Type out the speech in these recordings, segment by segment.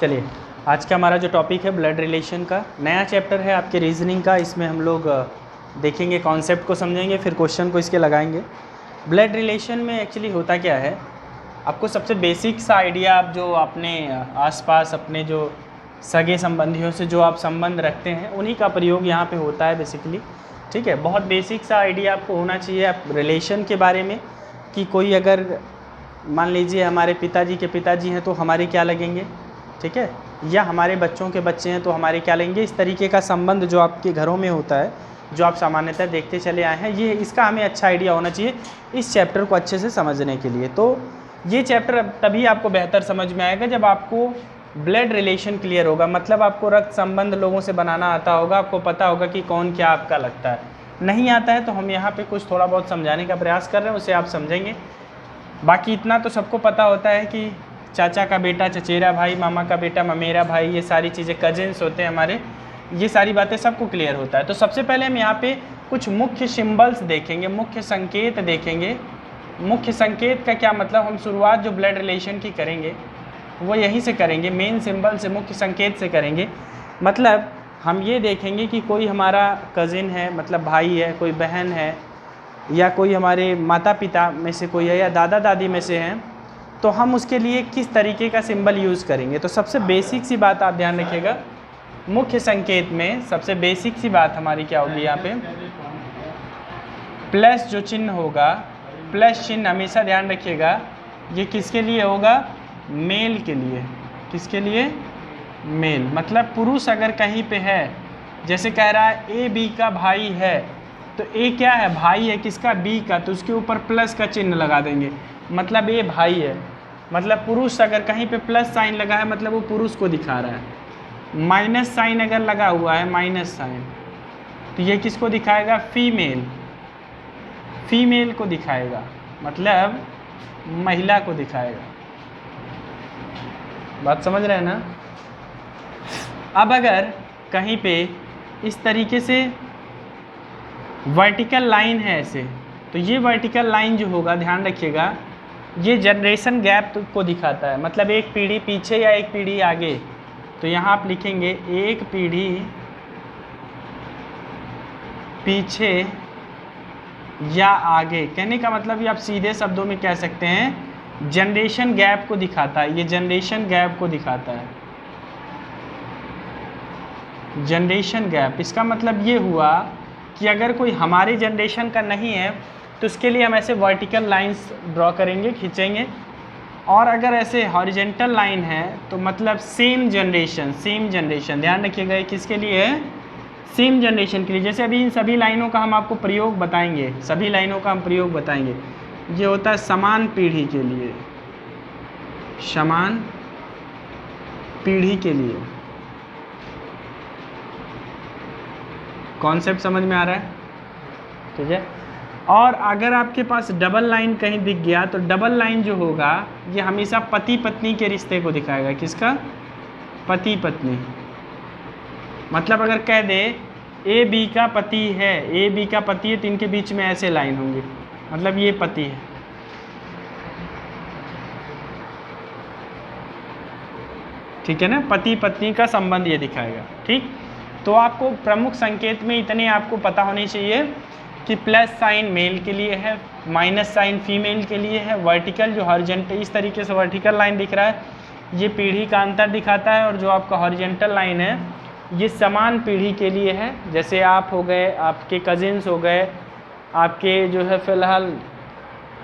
चलिए, आज का हमारा जो टॉपिक है ब्लड रिलेशन का नया चैप्टर है आपके रीजनिंग का। इसमें हम लोग देखेंगे, कॉन्सेप्ट को समझेंगे, फिर क्वेश्चन को इसके लगाएंगे। ब्लड रिलेशन में एक्चुअली होता क्या है, आपको सबसे बेसिक सा आइडिया, आप जो अपने आसपास अपने जो सगे संबंधियों से जो आप संबंध रखते हैं उन्हीं का प्रयोग यहाँ पे होता है बेसिकली। ठीक है, बहुत बेसिक सा आइडिया आपको होना चाहिए आप रिलेशन के बारे में, कि कोई अगर मान लीजिए हमारे पिताजी के पिताजी हैं तो हमारे क्या लगेंगे, ठीक है, या हमारे बच्चों के बच्चे हैं तो हमारे क्या लगेंगे। इस तरीके का संबंध जो आपके घरों में होता है, जो आप सामान्यतः देखते चले आए हैं, ये इसका हमें अच्छा आइडिया होना चाहिए इस चैप्टर को अच्छे से समझने के लिए। तो ये चैप्टर तभी आपको बेहतर समझ में आएगा जब आपको ब्लड रिलेशन क्लियर होगा, मतलब आपको रक्त संबंध लोगों से बनाना आता होगा, आपको पता होगा कि कौन क्या आपका लगता है। नहीं आता है तो हम यहाँ पे कुछ थोड़ा बहुत समझाने का प्रयास कर रहे हैं, उसे आप समझेंगे। बाकी इतना तो सबको पता होता है कि चाचा का बेटा चचेरा भाई, मामा का बेटा ममेरा भाई, ये सारी चीज़ें कजिन्स होते हैं हमारे, ये सारी बातें सबको क्लियर होता है। तो सबसे पहले हम यहाँ पे कुछ मुख्य सिंबल्स देखेंगे, मुख्य संकेत देखेंगे। मुख्य संकेत का क्या मतलब, हम शुरुआत जो ब्लड रिलेशन की करेंगे वो यहीं से करेंगे, मेन सिंबल से, मुख्य संकेत से करेंगे। मतलब हम ये देखेंगे कि कोई हमारा कज़िन है, मतलब भाई है, कोई बहन है, या कोई हमारे माता पिता में से कोई है, या दादा दादी में से हैं, तो हम उसके लिए किस तरीके का सिंबल यूज़ करेंगे। तो सबसे बेसिक सी बात आप ध्यान रखिएगा, मुख्य संकेत में सबसे बेसिक सी बात हमारी क्या होगी, यहाँ पे प्लस जो चिन्ह होगा, प्लस चिन्ह हमेशा ध्यान रखिएगा, ये किसके लिए होगा, मेल के लिए। किसके लिए, मेल। मतलब पुरुष अगर कहीं पे है, जैसे कह रहा है ए बी का भाई है, तो ए क्या है, भाई है, किसका, बी का, तो उसके ऊपर प्लस का चिन्ह लगा देंगे, मतलब ए भाई है। मतलब पुरुष अगर कहीं पे प्लस साइन लगा है मतलब वो पुरुष को दिखा रहा है। माइनस साइन अगर लगा हुआ है, माइनस साइन, तो ये किसको दिखाएगा, फीमेल, फीमेल को दिखाएगा, मतलब महिला को दिखाएगा। बात समझ रहे हैं ना। अब अगर कहीं पे इस तरीके से वर्टिकल लाइन है ऐसे, तो ये वर्टिकल लाइन जो होगा, ध्यान रखिएगा, ये जनरेशन गैप को दिखाता है, मतलब एक पीढ़ी पीछे या एक पीढ़ी आगे। तो यहाँ आप लिखेंगे एक पीढ़ी पीछे या आगे। कहने का मतलब ये आप सीधे शब्दों में कह सकते हैं जनरेशन गैप को दिखाता है, ये जनरेशन गैप को दिखाता है, जनरेशन गैप। इसका मतलब ये हुआ कि अगर कोई हमारे जनरेशन का नहीं है तो उसके लिए हम ऐसे वर्टिकल लाइंस ड्रॉ करेंगे, खींचेंगे। और अगर ऐसे हॉरिजेंटल लाइन है तो मतलब सेम जनरेशन, सेम जनरेशन। ध्यान रखिएगा ये किसके लिए है, सेम जनरेशन के लिए। जैसे अभी इन सभी लाइनों का हम आपको प्रयोग बताएंगे, सभी लाइनों का हम प्रयोग बताएंगे। ये होता है समान पीढ़ी के लिए, समान पीढ़ी के लिए। कॉन्सेप्ट समझ में आ रहा है, ठीक है। और अगर आपके पास डबल लाइन कहीं दिख गया तो डबल लाइन जो होगा ये हमेशा पति पत्नी के रिश्ते को दिखाएगा। किसका, पति पत्नी। मतलब अगर कह दे ए बी का पति है, ए बी का पति है, तो इनके बीच में ऐसे लाइन होंगे, मतलब ये पति है। ठीक है ना, पति पत्नी का संबंध ये दिखाएगा। ठीक, तो आपको प्रमुख संकेत में इतने आपको पता होने चाहिए कि प्लस साइन मेल के लिए है, माइनस साइन फीमेल के लिए है, वर्टिकल जो हॉरिजेंटल इस तरीके से वर्टिकल लाइन दिख रहा है ये पीढ़ी का अंतर दिखाता है, और जो आपका हॉरिजेंटल लाइन है ये समान पीढ़ी के लिए है। जैसे आप हो गए, आपके कजिन्स हो गए, आपके जो है फ़िलहाल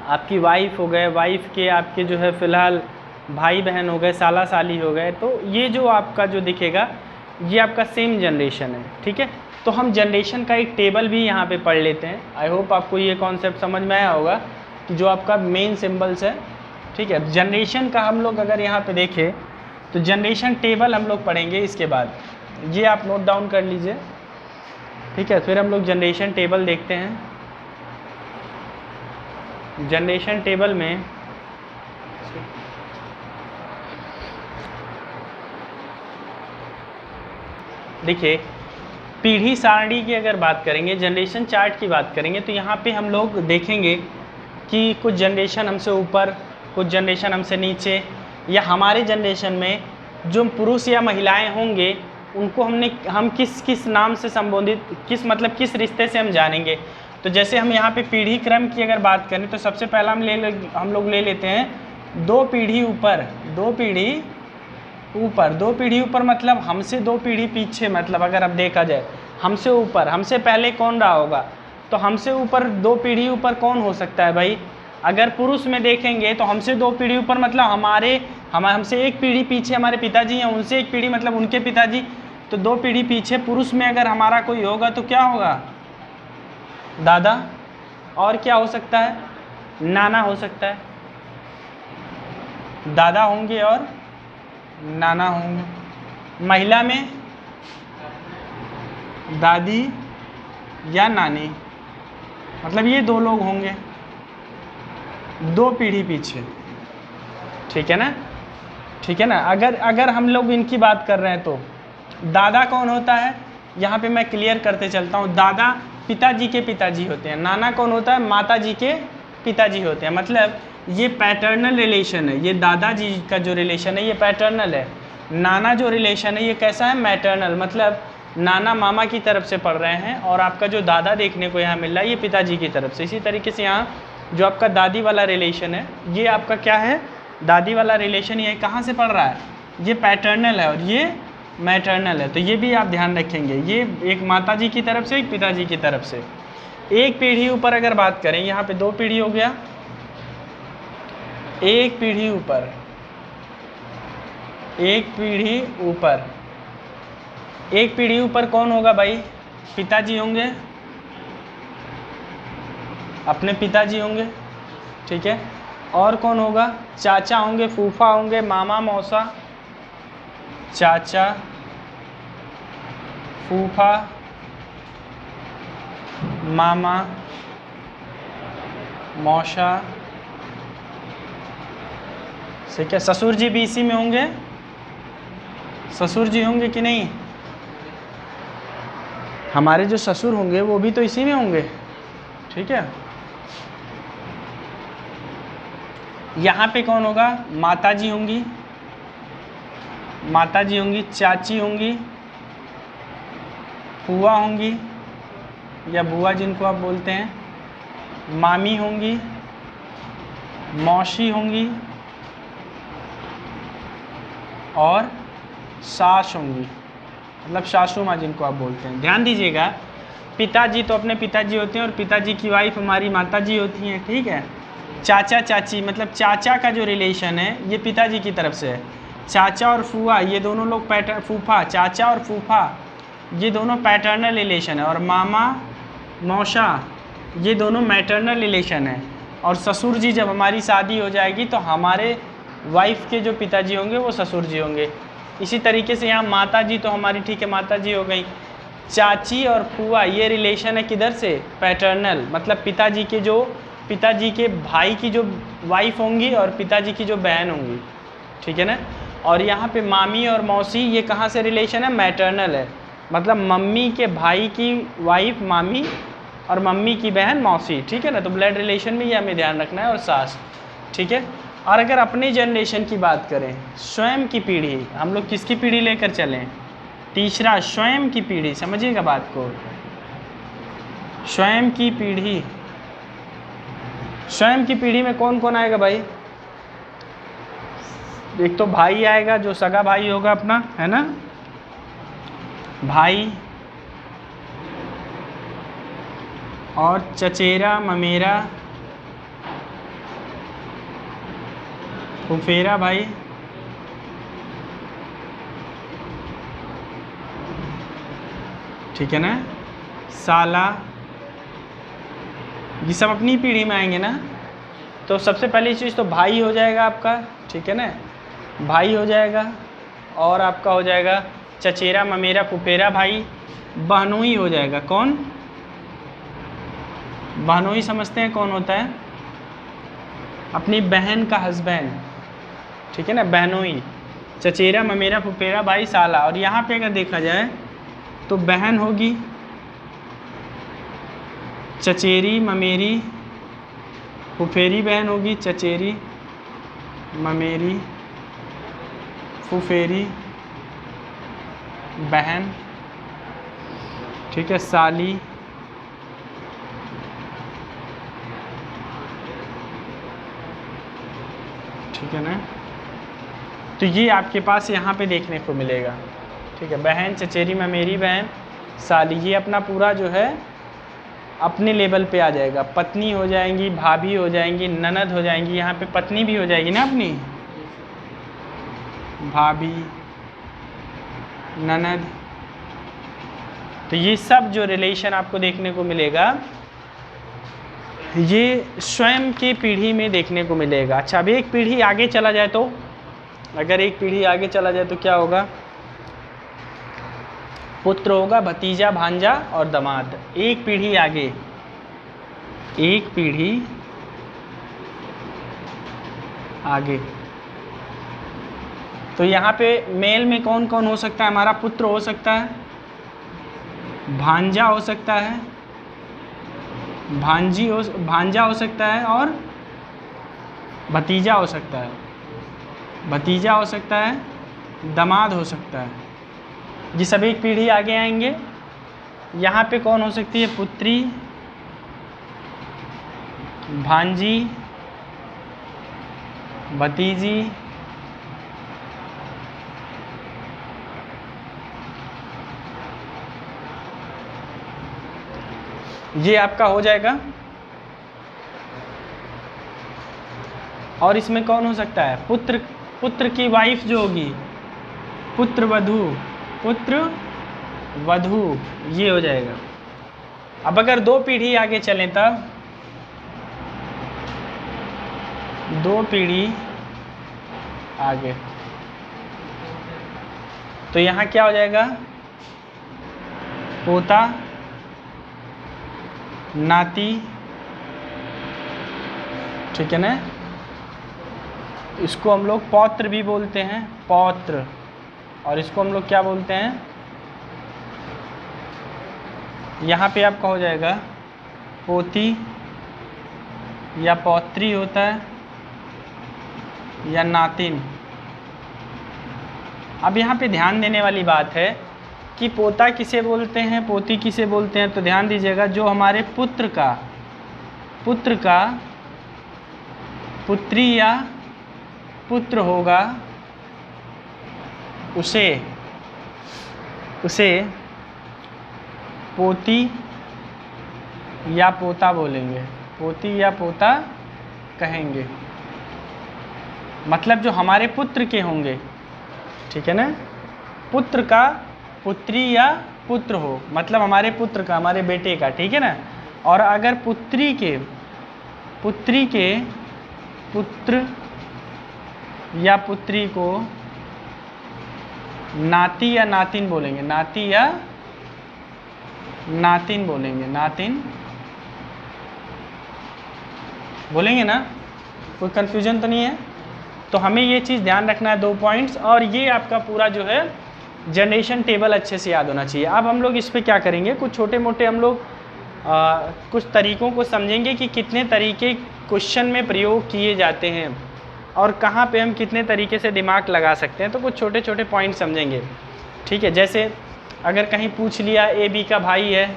आपकी वाइफ हो गए, वाइफ के आपके जो है फ़िलहाल भाई बहन हो गए, साला साली हो गए, तो ये जो आपका जो दिखेगा ये आपका सेम जनरेशन है। ठीक है, तो हम जनरेशन का एक टेबल भी यहाँ पे पढ़ लेते हैं। आई होप आपको ये कॉन्सेप्ट समझ में आया होगा कि जो आपका मेन सिंबल्स है। ठीक है, जनरेशन का हम लोग अगर यहाँ पे देखें तो जनरेशन टेबल हम लोग पढ़ेंगे इसके बाद, ये आप नोट डाउन कर लीजिए। ठीक है, फिर हम लोग जनरेशन टेबल देखते हैं। जनरेशन टेबल में देखिए, पीढ़ी सारणी की अगर बात करेंगे, जनरेशन चार्ट की बात करेंगे, तो यहाँ पे हम लोग देखेंगे कि कुछ जनरेशन हमसे ऊपर, कुछ जनरेशन हमसे नीचे, या हमारे जनरेशन में जो पुरुष या महिलाएं होंगे उनको हम किस किस नाम से संबोधित, किस मतलब किस रिश्ते से हम जानेंगे। तो जैसे हम यहाँ पे पीढ़ी क्रम की अगर बात करें तो सबसे पहला हम लोग ले लेते हैं 2 पीढ़ी ऊपर। 2 पीढ़ी ऊपर मतलब हमसे 2 पीढ़ी पीछे, मतलब अगर अब देखा जाए हमसे ऊपर, हमसे पहले कौन रहा होगा, तो हमसे ऊपर 2 पीढ़ी ऊपर कौन हो सकता है भाई। अगर पुरुष में देखेंगे तो हमसे 2 पीढ़ी ऊपर मतलब हमसे 1 पीढ़ी पीछे हमारे पिताजी हैं, उनसे 1 पीढ़ी मतलब उनके पिताजी। तो 2 पीढ़ी पीछे पुरुष में अगर हमारा कोई होगा तो क्या होगा, दादा। और क्या हो सकता है, नाना हो सकता है, दादा होंगे और नाना होंगे। महिला में दादी या नानी, मतलब ये 2 लोग होंगे 2 पीढ़ी पीछे, ठीक है ना, ठीक है ना। अगर हम लोग इनकी बात कर रहे हैं तो दादा कौन होता है, यहाँ पे मैं क्लियर करते चलता हूँ। दादा पिताजी के पिताजी होते हैं, नाना कौन होता है, माताजी के पिताजी होते हैं। मतलब ये पैटर्नल रिलेशन है, ये दादाजी का जो रिलेशन है ये पैटर्नल है। नाना जो रिलेशन है ये कैसा है, मैटर्नल, मतलब नाना मामा की तरफ से पढ़ रहे हैं और आपका जो दादा देखने को यहाँ मिल रहा है ये पिताजी की तरफ से। इसी तरीके से यहाँ जो आपका दादी वाला रिलेशन है ये आपका क्या है, दादी वाला रिलेशन, ये कहाँ से पढ़ रहा है, ये पैटर्नल है और ये मैटर्नल है। तो ये भी आप ध्यान रखेंगे, ये एक माताजी की तरफ से, एक पिताजी की तरफ से। 1 पीढ़ी ऊपर अगर बात करें, यहाँ पे 2 पीढ़ी हो गया, 1 पीढ़ी ऊपर, 1 पीढ़ी ऊपर, 1 पीढ़ी ऊपर कौन होगा भाई, पिताजी होंगे, अपने पिताजी होंगे, ठीक है। और कौन होगा, चाचा होंगे, फूफा होंगे, मामा मौसा, चाचा फूफा मामा मौसा, से क्या ससुर जी भी इसी में होंगे, ससुर जी होंगे कि नहीं, हमारे जो ससुर होंगे वो भी तो इसी में होंगे, ठीक है। यहाँ पे कौन होगा, माताजी होंगी, माताजी होंगी, चाची होंगी, फूआ होंगी या बुआ जिनको आप बोलते हैं, मामी होंगी, मौसी होंगी और सास होंगी, मतलब सासू माँ जिनको आप बोलते हैं। ध्यान दीजिएगा, पिताजी तो अपने पिताजी होते हैं और पिताजी की वाइफ हमारी माताजी होती हैं, ठीक है। चाचा चाची मतलब चाचा का जो रिलेशन है ये पिताजी की तरफ से है। चाचा और फूफा ये दोनों लोग फूफा, चाचा और फूफा ये दोनों पैटर्नल रिलेशन है, और मामा मौसा ये दोनों मैटर्नल रिलेशन है। और ससुर जी जब हमारी शादी हो जाएगी तो हमारे वाइफ के जो पिताजी होंगे वो ससुर जी होंगे। इसी तरीके से यहाँ माता जी तो हमारी, ठीक है, माता जी हो गई। चाची और फूआ ये रिलेशन है किधर से, पैटर्नल, मतलब पिताजी के भाई की जो वाइफ होंगी और पिताजी की जो बहन होंगी, ठीक है ना। और यहाँ पे मामी और मौसी ये कहाँ से रिलेशन है, मैटर्नल है, मतलब मम्मी के भाई की वाइफ मामी और मम्मी की बहन मौसी, ठीक है ना। तो ब्लड रिलेशन में ये हमें ध्यान रखना है, और सास, ठीक है। और अगर अपने जनरेशन की बात करें, स्वयं की पीढ़ी, हम लोग किसकी पीढ़ी लेकर चलें, तीसरा स्वयं की पीढ़ी, समझिएगा बात को, स्वयं की पीढ़ी। स्वयं की पीढ़ी में कौन कौन आएगा भाई, एक तो भाई आएगा, जो सगा भाई होगा अपना, है ना, भाई, और चचेरा ममेरा फुफेरा भाई, ठीक है ना, साला, ये सब अपनी पीढ़ी में आएंगे ना। तो सबसे पहली चीज़ तो भाई हो जाएगा आपका, ठीक है ना, भाई हो जाएगा, और आपका हो जाएगा चचेरा ममेरा फुफेरा भाई, बहनोई हो जाएगा। कौन, बहनोई समझते हैं कौन होता है, अपनी बहन का हस्बैंड, ठीक है ना, बहनोई। चचेरा ममेरा फुफेरा भाई साला। और यहाँ पे अगर देखा जाए तो बहन होगी, चचेरी ममेरी फुफेरी बहन होगी, चचेरी ममेरी फुफेरी, बहन, ठीक है, साली, ठीक है ना। तो ये आपके पास यहाँ पे देखने को मिलेगा, ठीक है। बहन, चचेरी, ममेरी बहन, साली, ये अपना पूरा जो है अपने लेवल पे आ जाएगा। पत्नी हो जाएंगी, भाभी हो जाएंगी, ननद हो जाएंगी, यहाँ पे पत्नी भी हो जाएगी ना अपनी, भाभी, ननद। तो ये सब जो रिलेशन आपको देखने को मिलेगा ये स्वयं की पीढ़ी में देखने को मिलेगा। अच्छा, अब एक पीढ़ी आगे चला जाए तो, अगर एक पीढ़ी आगे चला जाए तो क्या होगा? पुत्र होगा, भतीजा, भांजा और दामाद। एक पीढ़ी आगे, एक पीढ़ी आगे, तो यहाँ पे मेल में कौन कौन हो सकता है? हमारा पुत्र हो सकता है, भांजा हो सकता है, भांजा हो सकता है, और भतीजा हो सकता है, भतीजा हो सकता है, दामाद हो सकता है। ये सब एक पीढ़ी आगे आएंगे। यहाँ पे कौन हो सकती है? पुत्री, भांजी, भतीजी, ये आपका हो जाएगा। और इसमें कौन हो सकता है? पुत्र, पुत्र की वाइफ जो होगी, पुत्र वधू, पुत्र वधू, ये हो जाएगा। अब अगर दो पीढ़ी आगे चलें तब, दो पीढ़ी आगे, तो यहाँ क्या हो जाएगा? पोता, नाती, ठीक है ना। इसको हम लोग पौत्र भी बोलते हैं, पौत्र। और इसको हम लोग क्या बोलते हैं? यहाँ पे आपका हो जाएगा पोती या पौत्री होता है, या नातिन। अब यहाँ पे ध्यान देने वाली बात है कि पोता किसे बोलते हैं, पोती किसे बोलते हैं। तो ध्यान दीजिएगा, जो हमारे पुत्र का पुत्री या पुत्र होगा, उसे पोती या पोता बोलेंगे, पोती या पोता कहेंगे। मतलब जो हमारे पुत्र के होंगे, ठीक है ना। पुत्र का पुत्री या पुत्र हो, मतलब हमारे पुत्र का, हमारे बेटे का, ठीक है ना। और अगर पुत्री के पुत्र या पुत्री को नाती या नातिन बोलेंगे, नाती या नातिन बोलेंगे, नातिन बोलेंगे ना। कोई कन्फ्यूजन तो नहीं है? तो हमें ये चीज़ ध्यान रखना है, 2 पॉइंट्स। और ये आपका पूरा जो है जनरेशन टेबल अच्छे से याद होना चाहिए। अब हम लोग इस पे क्या करेंगे, कुछ छोटे मोटे हम लोग कुछ तरीकों को समझेंगे कि कितने तरीके क्वेश्चन में प्रयोग किए जाते हैं और कहाँ पे हम कितने तरीके से दिमाग लगा सकते हैं। तो कुछ छोटे छोटे पॉइंट समझेंगे, ठीक है। जैसे अगर कहीं पूछ लिया ए बी का भाई है,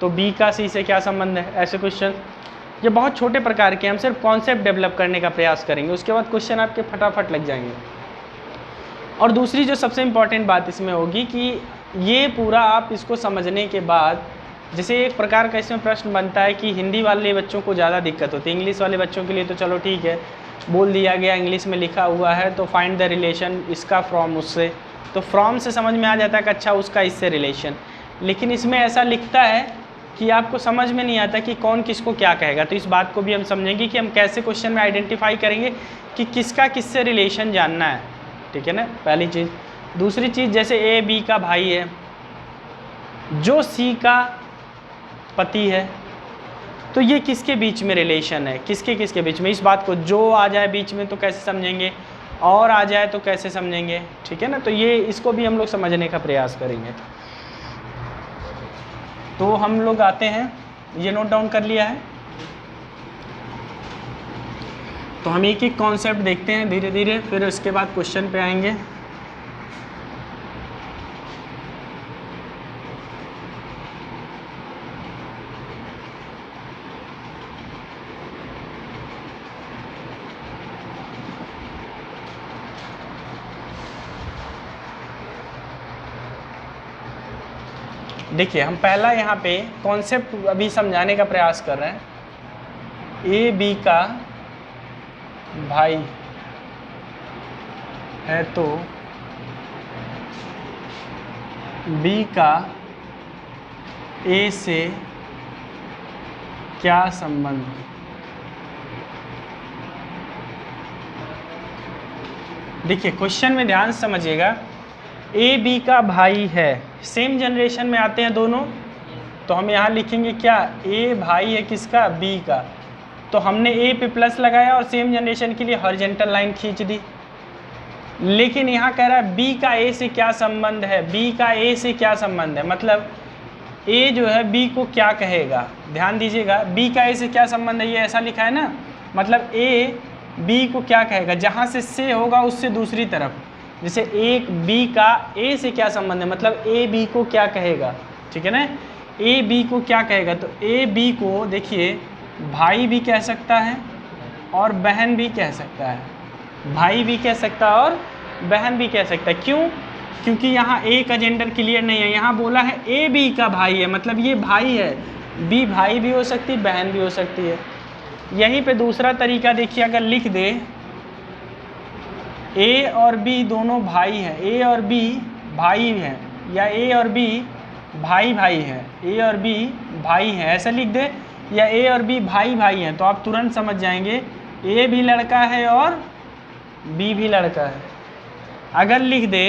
तो बी का सी से क्या संबंध है, ऐसे क्वेश्चन। ये बहुत छोटे प्रकार के, हम सिर्फ कॉन्सेप्ट डेवलप करने का प्रयास करेंगे, उसके बाद क्वेश्चन आपके फटाफट लग जाएंगे। और दूसरी जो सबसे इम्पॉर्टेंट बात इसमें होगी कि ये पूरा आप इसको समझने के बाद, जैसे एक प्रकार का इसमें प्रश्न बनता है कि हिंदी वाले बच्चों को ज़्यादा दिक्कत होती है, इंग्लिश वाले बच्चों के लिए तो चलो ठीक है, बोल दिया गया इंग्लिश में लिखा हुआ है, तो फाइंड द रिलेशन इसका फ्रॉम उससे, तो फ्रॉम से समझ में आ जाता है कि अच्छा उसका इससे रिलेशन। लेकिन इसमें ऐसा लिखता है कि आपको समझ में नहीं आता कि कौन किसको क्या कहेगा। तो इस बात को भी हम समझेंगे कि हम कैसे क्वेश्चन में आइडेंटिफाई करेंगे कि किसका किससे रिलेशन जानना है, ठीक है ना, पहली चीज़। दूसरी चीज़, जैसे ए बी का भाई है, जो सी का पति है, तो ये किसके बीच में रिलेशन है, किसके किसके बीच में। इस बात को जो आ जाए बीच में तो कैसे समझेंगे, और आ जाए तो कैसे समझेंगे, ठीक है ना। तो ये इसको भी हम लोग समझने का प्रयास करेंगे। तो हम लोग आते हैं, ये नोट डाउन कर लिया है। तो हम एक एक कॉन्सेप्ट देखते हैं धीरे धीरे, फिर उसके बाद क्वेश्चन पे आएंगे। देखिए हम पहला यहाँ पे कॉन्सेप्ट अभी समझाने का प्रयास कर रहे हैं। ए बी का भाई है तो बी का ए से क्या संबंध? देखिए क्वेश्चन में ध्यान से समझिएगा। ए बी का भाई है, सेम जनरेशन में आते हैं दोनों, तो हम यहाँ लिखेंगे क्या? ए भाई है किसका? बी का। तो हमने ए पे प्लस लगाया और सेम जनरेशन के लिए हॉरिजॉन्टल लाइन खींच दी। लेकिन यहाँ कह रहा है बी का ए से क्या संबंध है? बी का ए से क्या संबंध है, मतलब ए जो है बी को क्या कहेगा? ध्यान दीजिएगा, बी का ए से क्या संबंध है, ये ऐसा लिखा है ना, मतलब ए बी को क्या कहेगा? जहाँ से होगा उससे दूसरी तरफ, जैसे एक बी का ए से क्या संबंध है, मतलब ए बी को क्या कहेगा, ठीक है ना? ए बी को क्या कहेगा? तो ए बी को देखिए भाई भी कह सकता है और बहन भी कह सकता है। भाई भी कह सकता है और बहन भी कह सकता है। क्यों? क्योंकि यहाँ ए का जेंडर क्लियर नहीं है। यहाँ बोला है ए बी का भाई है, मतलब ये भाई है। बी भाई भी हो सकती है, बहन भी हो सकती है। यहीं पे दूसरा तरीका देखिए, अगर लिख दे ए और बी दोनों भाई हैं, ए और बी भाई हैं, या ए और बी भाई भाई हैं, ए और बी भाई हैं, ऐसा लिख दे, या ए और बी भाई भाई हैं, तो आप तुरंत समझ जाएंगे ए भी लड़का है और बी भी लड़का है। अगर लिख दे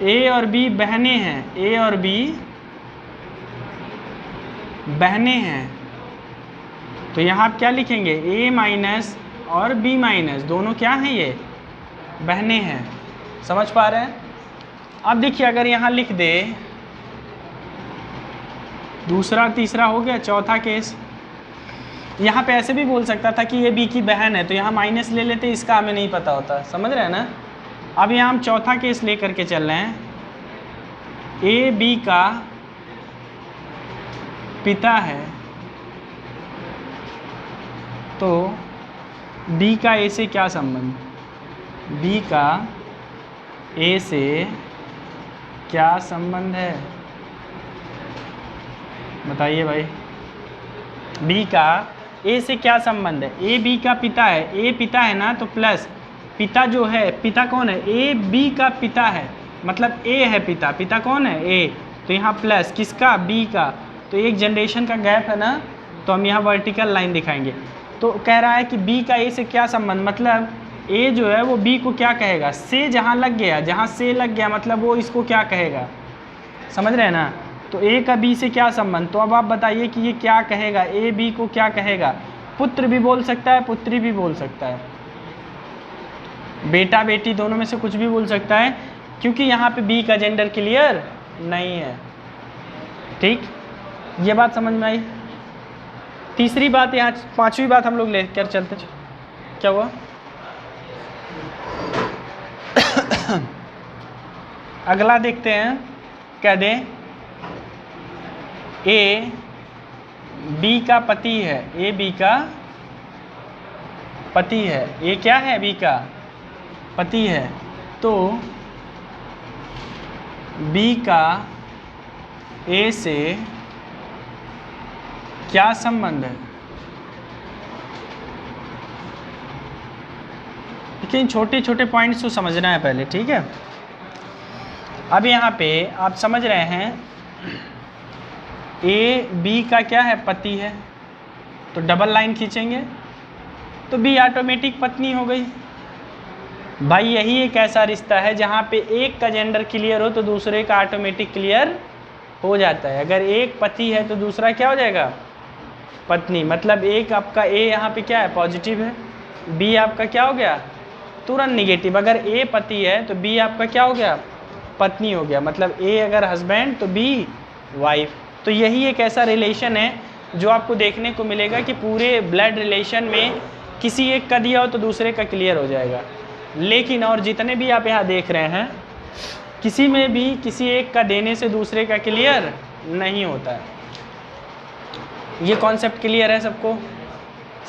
ए और बी बहनें हैं, ए और बी बहनें हैं, तो यहाँ आप क्या लिखेंगे? ए माइनस और बी माइनस दोनों क्या हैं? ये बहनें हैं। समझ पा रहे हैं? अब देखिए अगर यहाँ लिख दे, दूसरा तीसरा हो गया, चौथा केस, यहाँ पे ऐसे भी बोल सकता था कि ये बी की बहन है, तो यहाँ माइनस ले लेते, इसका हमें नहीं पता होता। समझ रहे हैं ना? अब यहाँ हम चौथा केस लेकर के चल रहे हैं। ए बी का पिता है तो बी का ए से क्या संबंध? बी का ए से क्या संबंध है, बताइए भाई। बी का ए से क्या संबंध है? ए बी का पिता है, ए पिता है ना, तो प्लस पिता जो है, पिता कौन है? ए बी का पिता है, मतलब ए है पिता। पिता कौन है? ए। तो यहाँ प्लस किसका? बी का। तो एक जनरेशन का गैप है ना, तो हम यहाँ वर्टिकल लाइन दिखाएंगे। तो कह रहा है कि बी का ए से क्या संबंध, मतलब ए जो है वो बी को क्या कहेगा? से जहाँ लग गया, जहाँ से लग गया मतलब वो इसको क्या कहेगा? समझ रहे हैं ना? तो ए का बी से क्या संबंध? तो अब आप बताइए कि ये क्या कहेगा? ए बी को क्या कहेगा? पुत्र भी बोल सकता है, पुत्री भी बोल सकता है, बेटा बेटी दोनों में से कुछ भी बोल सकता है, क्योंकि यहाँ पे बी का जेंडर क्लियर नहीं है। ठीक, ये बात समझ में आई? तीसरी बात, यहाँ पांचवी बात हम लोग लेकर चलते। क्या हुआ? अगला देखते हैं, कह दें ए बी का पति है, ए बी का पति है, ए क्या है? बी का पति है, तो बी का ए से क्या संबंध है? लेकिन छोटे छोटे पॉइंट्स को समझना है पहले, ठीक है? अब यहाँ पे आप समझ रहे हैं ए बी का क्या है? पति है, तो डबल लाइन खींचेंगे तो बी ऑटोमेटिक पत्नी हो गई। भाई यही एक ऐसा रिश्ता है जहाँ पे एक का जेंडर क्लियर हो तो दूसरे का ऑटोमेटिक क्लियर हो जाता है। अगर एक पति है तो दूसरा क्या हो जाएगा? पत्नी। मतलब एक आपका ए यहाँ पे क्या है? पॉजिटिव है, बी आपका क्या हो गया? तुरंत निगेटिव। अगर ए पति है तो बी आपका क्या हो गया? पत्नी हो गया। मतलब ए अगर हस्बैंड तो बी वाइफ। तो यही एक ऐसा रिलेशन है जो आपको देखने को मिलेगा कि पूरे ब्लड रिलेशन में किसी एक का दिया हो तो दूसरे का क्लियर हो जाएगा। लेकिन और जितने भी आप यहाँ देख रहे हैं, किसी में भी किसी एक का देने से दूसरे का क्लियर नहीं होता है। ये कॉन्सेप्ट क्लियर है सबको,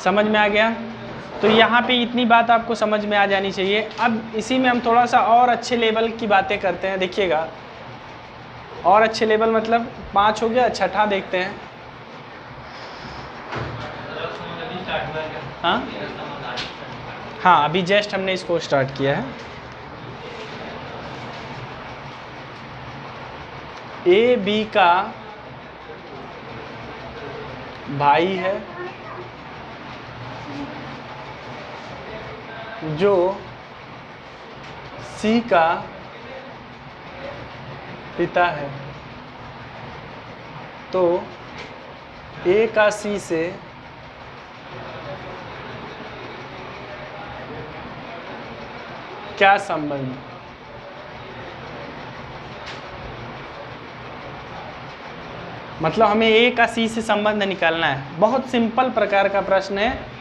समझ में आ गया? तो यहाँ पे इतनी बात आपको समझ में आ जानी चाहिए। अब इसी में हम थोड़ा सा और अच्छे लेवल की बातें करते हैं। देखिएगा, और अच्छे लेवल मतलब 5 हो गया, छठा देखते हैं। हाँ हाँ, अभी जस्ट हमने इसको स्टार्ट किया है। ए बी का भाई है जो सी का पिता है, तो ए का सी से क्या संबंध? मतलब हमें ए का सी से संबंध निकालना है। बहुत सिंपल प्रकार का प्रश्न है,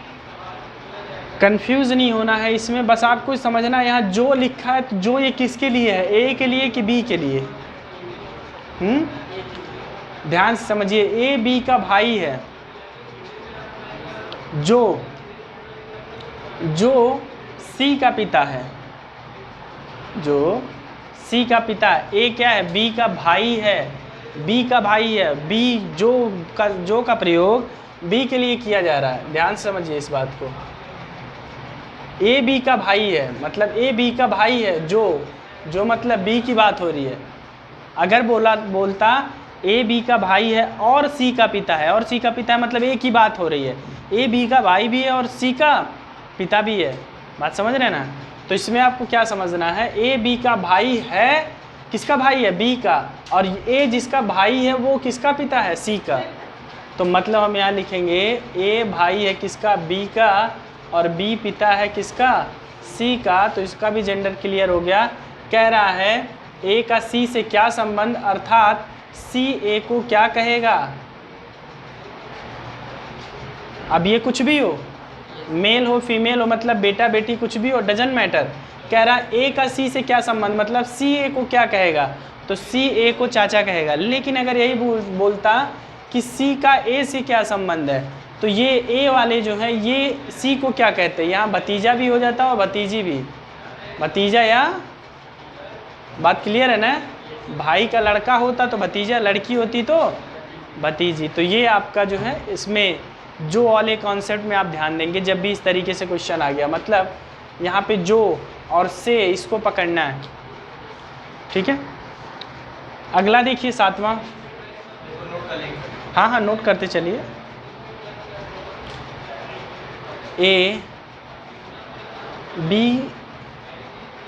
कंफ्यूज नहीं होना है इसमें। बस आपको समझना है यहाँ जो लिखा है तो जो ये किसके लिए है, ए के लिए कि बी के लिए? ध्यान से समझिए, ए बी का भाई है जो सी का पिता है, जो सी का पिता है। ए क्या है? बी का भाई है, बी का भाई है। बी जो का प्रयोग बी के लिए किया जा रहा है। ध्यान से समझिए इस बात को। ए बी का भाई है मतलब ए बी का भाई है, जो मतलब बी की बात हो रही है। अगर बोलता ए बी का भाई है और सी का पिता है, और सी का पिता है मतलब ए की बात हो रही है। ए बी का भाई भी है और सी का पिता भी है। बात समझ रहे हैं ना? तो इसमें आपको क्या समझना है, ए बी का भाई है, किसका भाई है? बी का। और ए जिसका भाई है वो किसका पिता है? सी का। तो मतलब हम यहाँ लिखेंगे ए भाई है किसका? बी का, और बी पिता है किसका? सी का। तो इसका भी जेंडर क्लियर हो गया। कह रहा है ए का सी से क्या संबंध, अर्थात सी ए को क्या कहेगा? अब ये कुछ भी हो, मेल हो फीमेल हो, मतलब बेटा बेटी कुछ भी हो, डजंट मैटर। कह रहा है ए का सी से क्या संबंध, मतलब सी ए को क्या कहेगा? तो सी ए को चाचा कहेगा। लेकिन अगर यही बोलता कि सी का ए से क्या संबंध है, तो ये ए वाले जो है ये सी को क्या कहते हैं? यहाँ भतीजा भी हो जाता और भतीजी भी। भतीजा या, बात क्लियर है ना? भाई का लड़का होता तो भतीजा, लड़की होती तो भतीजी। तो ये आपका जो है इसमें जो वाले कॉन्सेप्ट में आप ध्यान देंगे जब भी इस तरीके से क्वेश्चन आ गया। मतलब यहाँ पे जो और से इसको पकड़ना है, ठीक है? अगला देखिए 7वां। हाँ हाँ, नोट करते चलिए। ए बी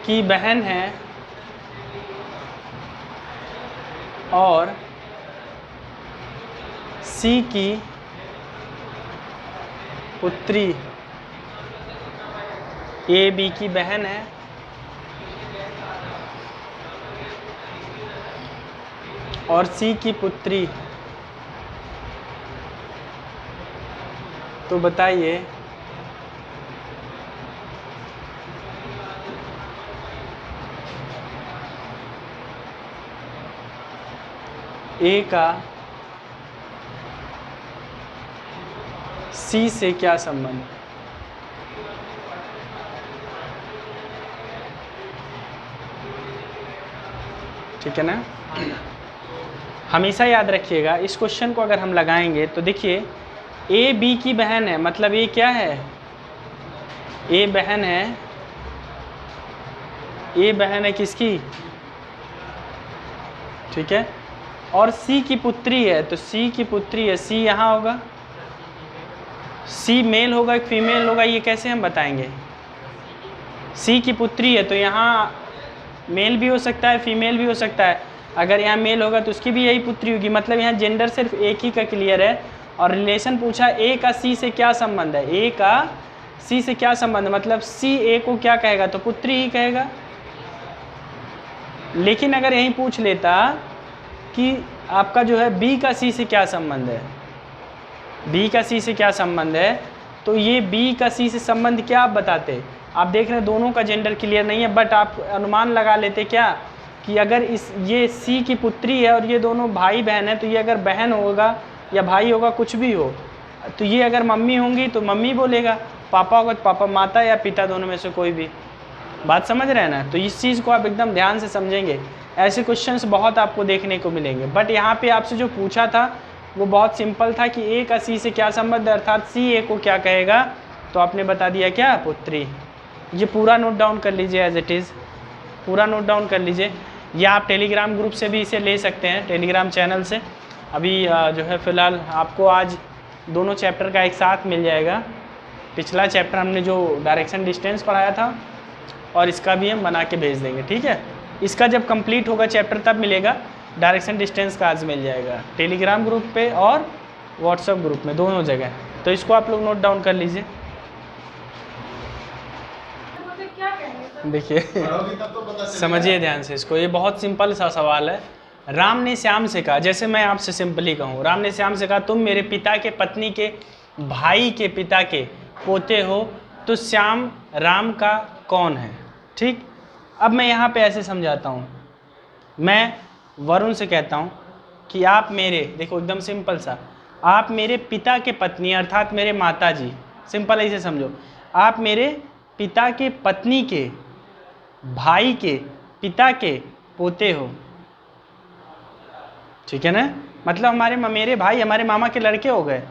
की बहन है और सी की पुत्री। ए बी की बहन है और सी की पुत्री। तो बताइए ए का सी से क्या संबंध? ठीक है ना? हमेशा याद रखिएगा इस क्वेश्चन को अगर हम लगाएंगे तो देखिए ए बी की बहन है, मतलब ए क्या है? ए बहन है। ए बहन है किसकी? ठीक है। और सी की पुत्री है, तो सी की पुत्री है। सी यहाँ होगा, सी मेल होगा कि फीमेल होगा, ये कैसे हम बताएंगे? सी की पुत्री है तो यहाँ मेल भी हो सकता है फीमेल भी हो सकता है। अगर यहाँ मेल होगा तो उसकी भी यही पुत्री होगी। मतलब यहाँ जेंडर सिर्फ एक ही का क्लियर है। और रिलेशन पूछा ए का सी से क्या संबंध है? ए का सी से क्या संबंध, मतलब सी ए को क्या कहेगा? तो पुत्री ही कहेगा। लेकिन अगर यहीं पूछ लेता कि आपका जो है बी का सी से क्या संबंध है, बी का सी से क्या संबंध है, तो ये बी का सी से संबंध क्या आप बताते? आप देख रहे हैं दोनों का जेंडर क्लियर नहीं है, बट आप अनुमान लगा लेते क्या कि अगर ये सी की पुत्री है और ये दोनों भाई बहन है, तो ये अगर बहन होगा या भाई होगा, कुछ भी हो, तो ये अगर मम्मी होंगी तो मम्मी बोलेगा, पापा होगा तो पापा, माता या पिता, दोनों में से कोई भी। बात समझ रहे हैं ना? तो इस चीज़ को आप एकदम ध्यान से समझेंगे। ऐसे क्वेश्चंस बहुत आपको देखने को मिलेंगे, बट यहाँ पे आपसे जो पूछा था वो बहुत सिंपल था कि ए का सी से क्या संबंध है, अर्थात सी ए को क्या कहेगा, तो आपने बता दिया क्या? पुत्री। ये पूरा नोट डाउन कर लीजिए, एज इट इज़ पूरा नोट डाउन कर लीजिए, या आप टेलीग्राम ग्रुप से भी इसे ले सकते हैं, टेलीग्राम चैनल से। अभी जो है फ़िलहाल आपको आज दोनों चैप्टर का एक साथ मिल जाएगा। पिछला चैप्टर हमने जो डायरेक्शन डिस्टेंस पढ़ाया था, और इसका भी हम बना के भेज देंगे, ठीक है। इसका जब कंप्लीट होगा चैप्टर तब मिलेगा, डायरेक्शन डिस्टेंस का आज मिल जाएगा टेलीग्राम ग्रुप पे और व्हाट्सएप ग्रुप में, दोनों जगह। तो इसको आप लोग नोट डाउन कर लीजिए। देखिए समझिए ध्यान से इसको, ये बहुत सिंपल सा सवाल है। राम ने श्याम से कहा, जैसे मैं आपसे सिंपली कहूँ, राम ने श्याम से कहा तुम मेरे पिता के पत्नी के भाई के पिता के पोते हो, तो श्याम राम का कौन है? ठीक। अब मैं यहाँ पे ऐसे समझाता हूँ, मैं वरुण से कहता हूँ कि आप मेरे, देखो एकदम सिंपल सा, आप मेरे पिता के पत्नी अर्थात मेरे माता जी, सिंपल ऐसे समझो, आप मेरे पिता के पत्नी के भाई के पिता के पोते हो, ठीक है ना। मतलब मेरे भाई हमारे मामा के लड़के हो गए,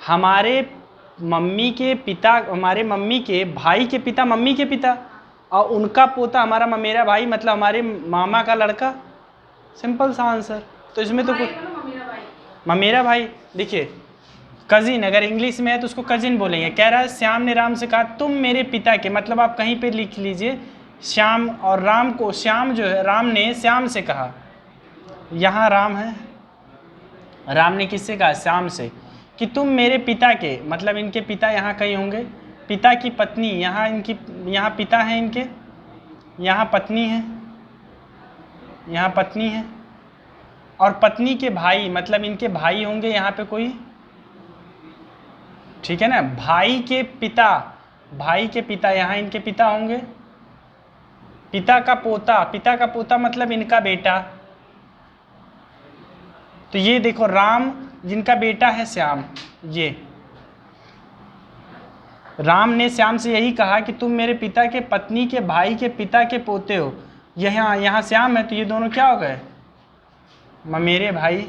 हमारे मम्मी के पिता, हमारे मम्मी के भाई के पिता मम्मी के पिता, और उनका पोता हमारा ममेरा भाई, मतलब हमारे मामा का लड़का। सिंपल सा आंसर। तो इसमें तो कुछ ममेरा भाई, देखिए कजिन, अगर इंग्लिश में है तो उसको कजिन बोलेंगे। कह रहा है श्याम ने राम से कहा तुम मेरे पिता के, मतलब आप कहीं पे लिख लीजिए श्याम और राम को, श्याम जो है, राम ने श्याम से कहा, यहाँ राम है, राम ने किससे कहा? श्याम से, कि तुम मेरे पिता के, मतलब इनके पिता यहाँ कहीं होंगे, पिता की पत्नी, यहाँ इनकी, यहाँ पिता है इनके, यहाँ पत्नी है, यहाँ पत्नी है, और पत्नी के भाई, मतलब इनके भाई होंगे यहाँ पे कोई, ठीक है ना। भाई के पिता, भाई के पिता यहाँ इनके पिता होंगे, पिता का पोता, पिता का पोता मतलब इनका बेटा। तो ये देखो राम जिनका बेटा है श्याम, ये राम ने श्याम से यही कहा कि तुम मेरे पिता के पत्नी के भाई के पिता के पोते हो। यहाँ श्याम है, तो ये दोनों क्या हो गए? ममेरे भाई।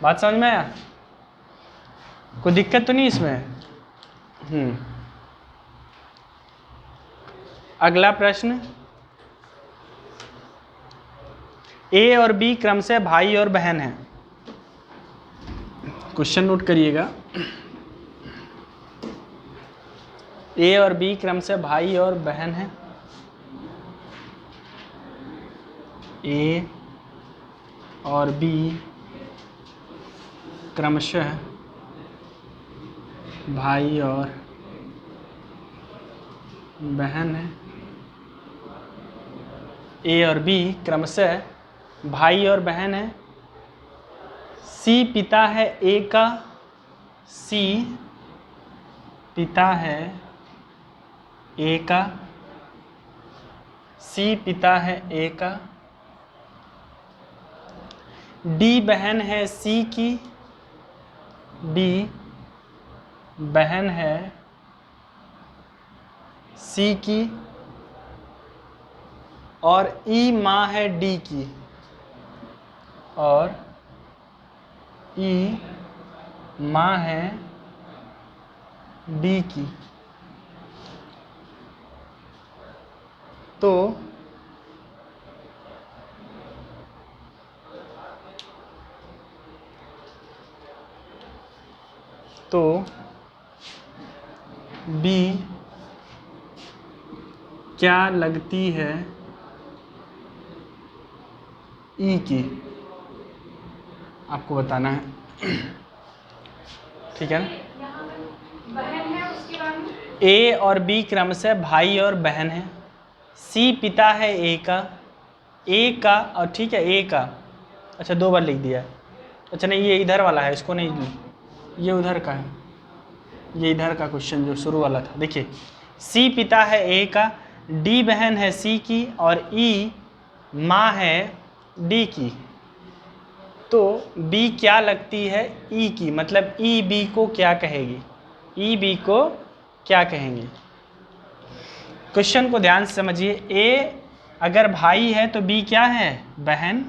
बात समझ में आया? कोई दिक्कत तो नहीं इसमें? अगला प्रश्न, ए और बी क्रमशः भाई और बहन है। क्वेश्चन नोट करिएगा, ए और बी क्रमशः भाई और बहन है। ए और बी क्रमशः भाई और बहन है। ए और बी क्रमशः भाई और बहन है। सी पिता है ए का, सी पिता है ए का, सी पिता है ए का। डी बहन है सी की, डी बहन है सी की, और ई माँ है डी की, और ई माँ है डी की। तो बी क्या लगती है ई की, आपको बताना है, ठीक है ना। बहन है उसके बाद में ए और बी क्रमशः भाई और बहन है। सी पिता है ए का, और ठीक है ए का, अच्छा 2 बार लिख दिया। अच्छा नहीं, ये इधर वाला है, इसको नहीं, ये उधर का है, ये इधर का क्वेश्चन जो शुरू वाला था। देखिए सी पिता है ए का, डी बहन है सी की और ई माँ है डी की। तो बी क्या लगती है ई की, मतलब ई बी को क्या कहेगी, ई बी को क्या कहेंगे। क्वेश्चन को ध्यान से समझिए। ए अगर भाई है तो बी क्या है, बहन,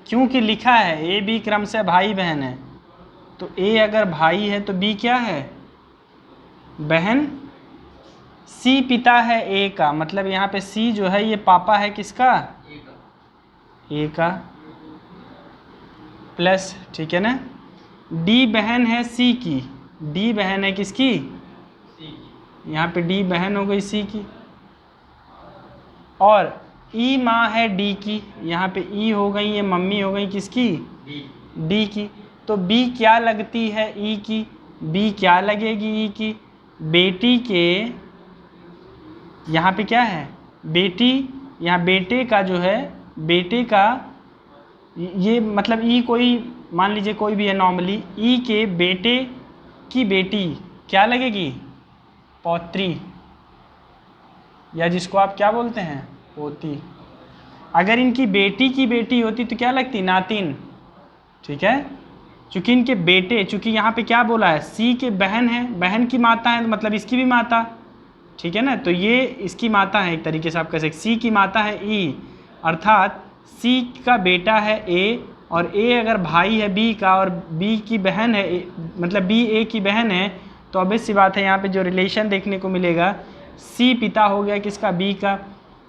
क्योंकि लिखा है ए बी क्रम से भाई बहन है। तो ए अगर भाई है तो बी क्या है, बहन। सी पिता है ए का, मतलब यहाँ पे सी जो है ये पापा है किसका, ए का, प्लस, ठीक है ना। डी बहन है सी की, डी बहन है किसकी, यहाँ पे डी बहन हो गई सी की। और ई माँ है डी की, यहाँ पे ई हो गई, ये मम्मी हो गई किसकी, डी की। तो बी क्या लगती है ई की, बी क्या लगेगी ई की, बेटी के, यहाँ पे क्या है बेटी, यहाँ बेटे का जो है, बेटे का ये मतलब ई कोई मान लीजिए कोई भी है नॉर्मली, ई के बेटे की बेटी क्या लगेगी, पौत्री, या जिसको आप क्या बोलते हैं, पोती। अगर इनकी बेटी की बेटी होती तो क्या लगती, नातिन, ठीक है। चूँकि इनके बेटे, चूँकि यहाँ पे क्या बोला है, सी के बहन है, बहन की माता है, मतलब इसकी भी माता, ठीक है ना। तो ये इसकी माता है, एक तरीके से आप कह सकते, सी की माता है ई, अर्थात सी का बेटा है ए, और ए अगर भाई है बी का और बी की बहन है, मतलब बी ए की बहन है, तो ऑब्वियस सी बात है यहाँ पे जो रिलेशन देखने को मिलेगा, सी पिता हो गया किसका, बी का।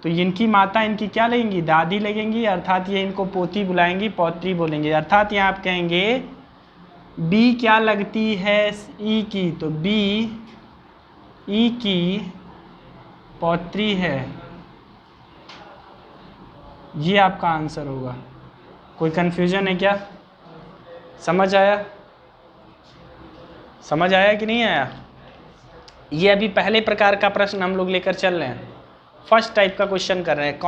तो इनकी माता इनकी क्या लगेंगी, दादी लगेंगी, अर्थात ये इनको पोती बुलाएंगी, पौत्री बोलेंगे। अर्थात यहाँ आप कहेंगे बी क्या लगती है ई की, तो बी ई की पौत्री है, ये आपका आंसर होगा। कोई कन्फ्यूजन है क्या, समझ आया, समझ आया कि नहीं आया। ये अभी पहले प्रकार का प्रश्न हम लोग लेकर चल रहे हैं, फर्स्ट टाइप का क्वेश्चन कर रहे हैं।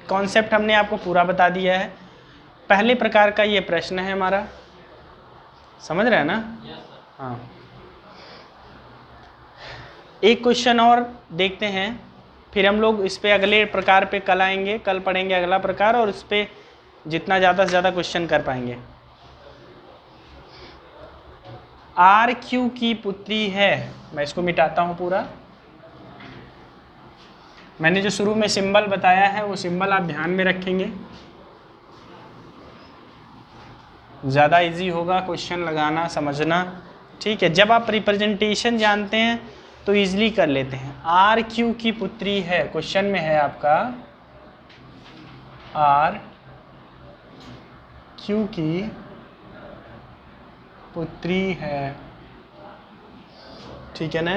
कॉन्सेप्ट हमने आपको पूरा बता दिया है, पहले प्रकार का ये प्रश्न है हमारा, समझ रहे हैं ना। हाँ, एक क्वेश्चन और देखते हैं, फिर हम लोग इस पे अगले प्रकार पे कल आएंगे, कल पढ़ेंगे अगला प्रकार, और इस पे जितना ज़्यादा से ज़्यादा क्वेश्चन कर पाएंगे। आर क्यू की पुत्री है, मैं इसको मिटाता हूँ पूरा। मैंने जो शुरू में सिंबल बताया है वो सिंबल आप ध्यान में रखेंगे, ज़्यादा इजी होगा क्वेश्चन लगाना समझना, ठीक है। जब आप रिप्रेजेंटेशन जानते हैं तो इजीली कर लेते हैं। आर क्यू की पुत्री है, क्वेश्चन में है आपका आर क्यू की पुत्री है, ठीक है ना।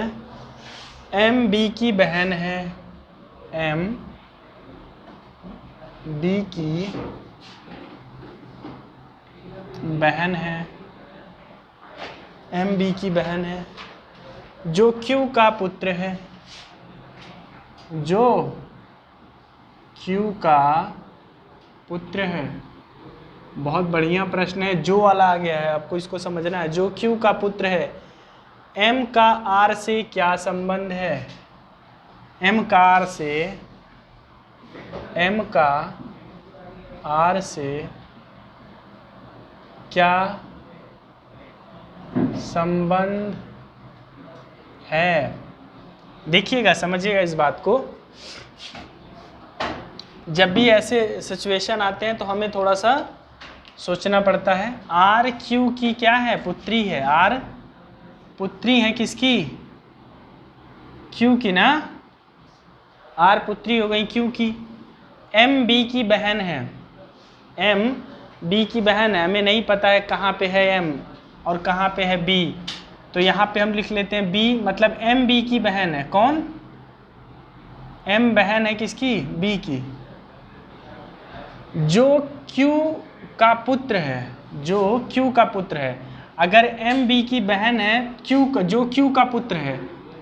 एम बी की बहन है, एम बी की बहन है, एम बी की बहन है, जो क्यू का पुत्र है, जो क्यू का पुत्र है। बहुत बढ़िया प्रश्न है, जो वाला आ गया है, आपको इसको समझना है। जो क्यू का पुत्र है, एम का आर से क्या संबंध है, एम का आर से, एम का आर से क्या संबंध है। देखिएगा, समझिएगा इस बात को। जब भी ऐसे सिचुएशन आते हैं तो हमें थोड़ा सा सोचना पड़ता है। आर क्यू की क्या है, पुत्री है, आर पुत्री है किसकी, क्यू की ना, आर पुत्री हो गई क्यू की। एम बी की बहन है, एम बी की बहन है, हमें नहीं पता है कहाँ पे है एम और कहाँ पे है बी, तो यहाँ पे हम लिख लेते हैं बी, मतलब एम बी की बहन है। कौन, एम बहन है किसकी, बी की। जो क्यू का पुत्र है, जो क्यू का पुत्र है, अगर एम बी की बहन है, क्यू का, जो क्यू का पुत्र है,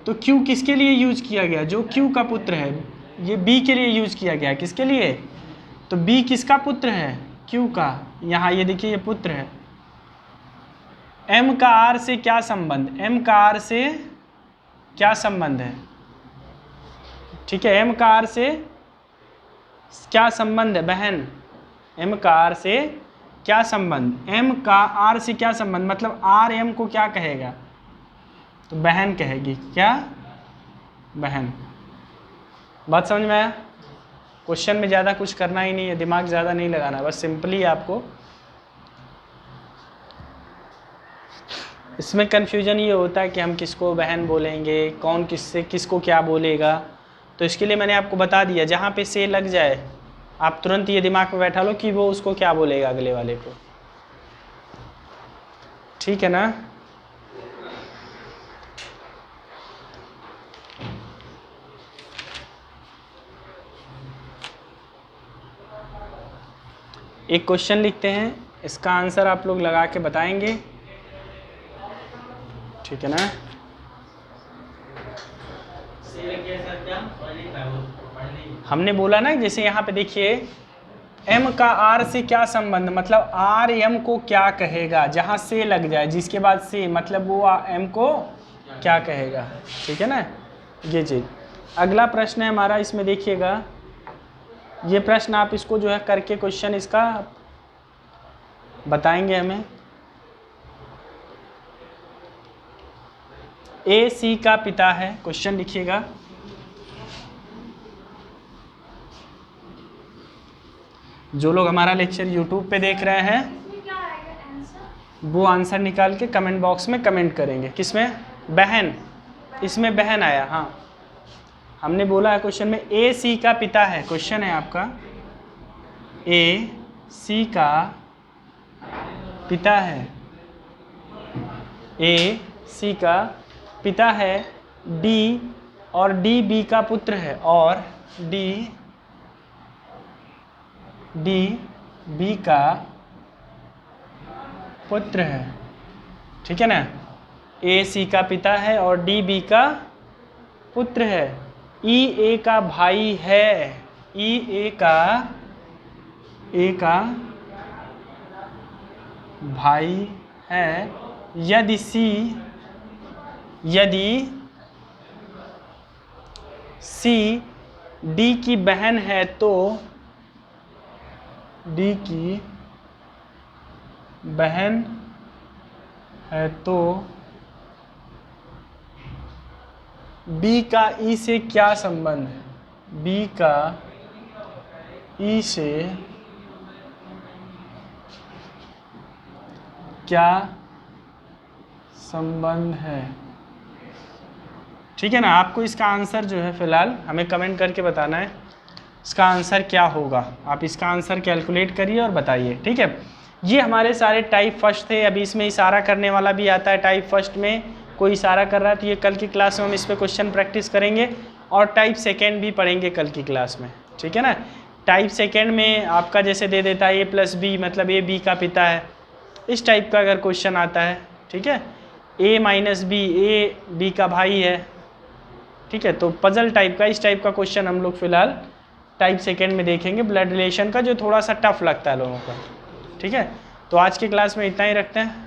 तो क्यू किसके लिए यूज किया गया, जो क्यू का पुत्र है, ये बी के लिए यूज किया गया, किसके लिए, तो बी किसका पुत्र है, क्यू का। यहाँ ये देखिए ये पुत्र है, एम का आर से क्या संबंध, एम का आर से क्या संबंध है, ठीक है, एम का आर से क्या संबंध है बहन, एम का आर से क्या संबंध, एम का आर से क्या संबंध, मतलब आर एम को क्या कहेगा, तो बहन कहेगी, क्या, बहन। बात समझ में आया? क्वेश्चन में ज़्यादा कुछ करना ही नहीं है, दिमाग ज़्यादा नहीं लगाना, बस सिंपली आपको इसमें कन्फ्यूजन ये होता है कि हम किसको बहन बोलेंगे, कौन किससे किसको क्या बोलेगा। तो इसके लिए मैंने आपको बता दिया, जहाँ पे से लग जाए आप तुरंत ये दिमाग में बैठा लो कि वो उसको क्या बोलेगा अगले वाले को, ठीक है ना। एक क्वेश्चन लिखते हैं, इसका आंसर आप लोग लगा के बताएंगे, ठीक है ना। हमने बोला ना, जैसे यहाँ पे देखिए m का r से क्या संबंध, मतलब r m को क्या कहेगा, जहाँ से लग जाए जिसके बाद से, मतलब वो m को क्या कहेगा, ठीक है ना, ये चीज़। अगला प्रश्न है हमारा, इसमें देखिएगा, ये प्रश्न आप इसको जो है करके क्वेश्चन इसका बताएंगे हमें। ए सी का पिता है, क्वेश्चन लिखिएगा। जो लोग हमारा लेक्चर यूट्यूब पे देख रहे हैं इसमें क्या आएगा आंसर? वो आंसर निकाल के कमेंट बॉक्स में कमेंट करेंगे। किसमें, बहन, इसमें बहन आया, हाँ हमने बोला है क्वेश्चन में ए सी का पिता है, क्वेश्चन है आपका ए सी का पिता है, ए सी का पिता है, डी और डी बी का पुत्र है, और डी बी का पुत्र है, ठीक है ना। ए सी का पिता है और डी बी का पुत्र है, ई ए का भाई है, ई ए का भाई है, यदि सी डी की बहन है तो डी की बहन है तो बी का ई से क्या संबंध है, बी का ई से क्या संबंध है, ठीक है ना। आपको इसका आंसर जो है फिलहाल हमें कमेंट करके बताना है, इसका आंसर क्या होगा, आप इसका आंसर कैलकुलेट करिए और बताइए, ठीक है। ये हमारे सारे टाइप फर्स्ट थे। अभी इसमें इशारा करने वाला भी आता है, टाइप फर्स्ट में कोई इशारा कर रहा है तो ये कल की क्लास में हम इस पर क्वेश्चन प्रैक्टिस करेंगे, और टाइप सेकेंड भी पढ़ेंगे कल की क्लास में, ठीक है ना। टाइप सेकेंड में आपका जैसे दे देता है ए प्लस बी, मतलब ए बी का पिता है, इस टाइप का अगर क्वेश्चन आता है, ठीक है, ए माइनस बी, ए बी का भाई है, ठीक है, तो पजल टाइप का, इस टाइप का क्वेश्चन हम लोग फिलहाल टाइप सेकेंड में देखेंगे, ब्लड रिलेशन का, जो थोड़ा सा टफ लगता है लोगों का, ठीक है। तो आज की क्लास में इतना ही रखते हैं।